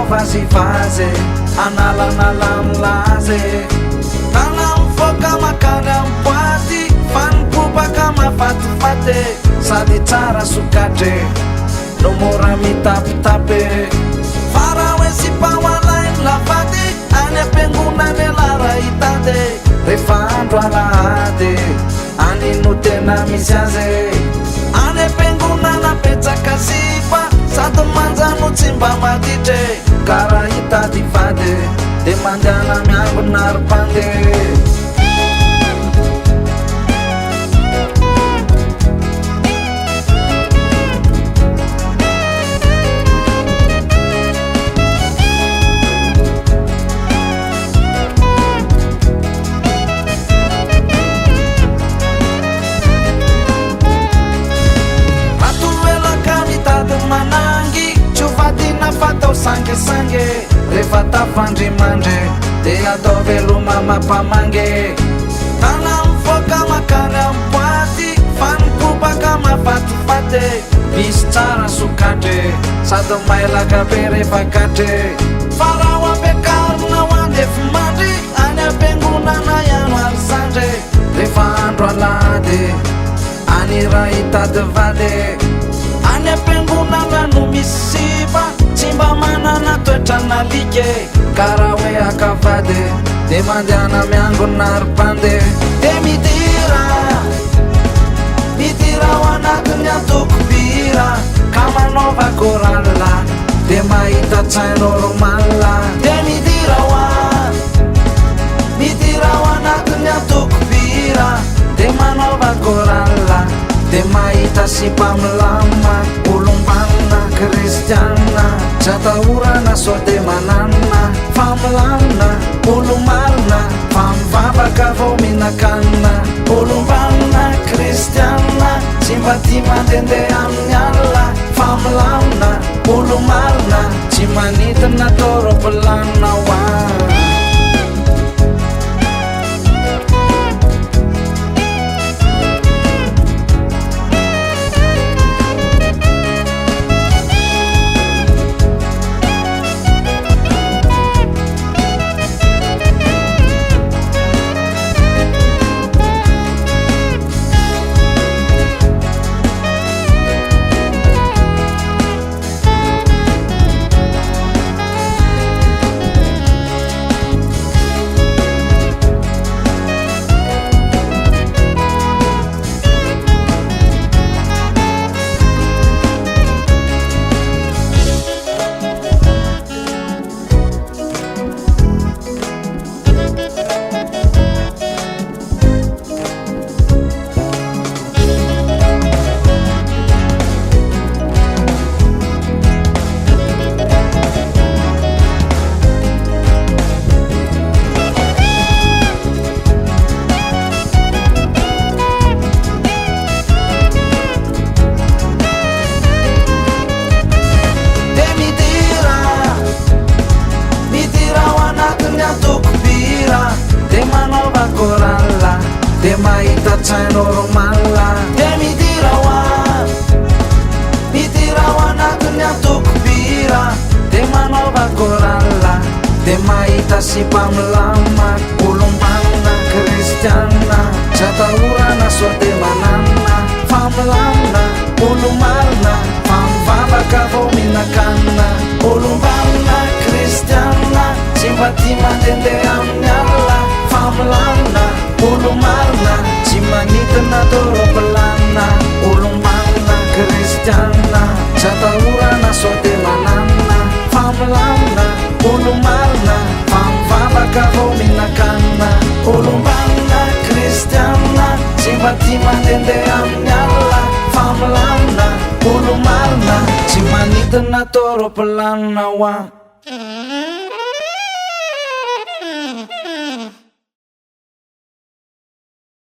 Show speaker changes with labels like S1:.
S1: Vazivazy analanalaze nanamfoka makany amboaty fanikobaka mafatifaty sady tsara sokatre no mora mitapitape fara hoe sipawalainy lafaty any ampiangonany lara hitady rehefa andro alahady anino tena misy azy any ampiangonana petsaka sipa sady manjano tsy mba maditry kara hitady vady de mandiana miambina aripande sangesange rehefa tafandrimandry de atao veloma mampamange tana mivoaka makany amboaty fanikobaka mafatifaty misy tsara sokatre sady mailaka be rehefa katre farao ampiakarina ho andefi mandry any ampiangonana iano arizandry rehefa andro alady any raha hitady vady any ampiangonana no misy sipa tsy mba manana toetra nalike kara hoe akavady de mandiana miangona aripande de midira ho anatiny atokobira ka manaova korala de mahita tsain normal de midira ho anatiny atokobira de manaova korala de mahita sipamilama olombanina kristiana zatahorana so de manana familana olomarina famivavaka vao minakanina olombanina kristiana tsy mba ty mandendeha amin'ny alina familana olomarina tsy manidina toropilanina hoa de mahita tsain normal de midira ho anatiny atokobira de manaova korala de mahita sipamilama olombanina kristiana zatahorana so de manana familana olomarina famivavaka vao minakanina olombanina kristiana tsy mba ty mandendeha amin'ny alina familana olomarina tsy manidina Tsy mandehandeha amin'ny alina fa milamina olo marina tsy manidina tao roplanina ho any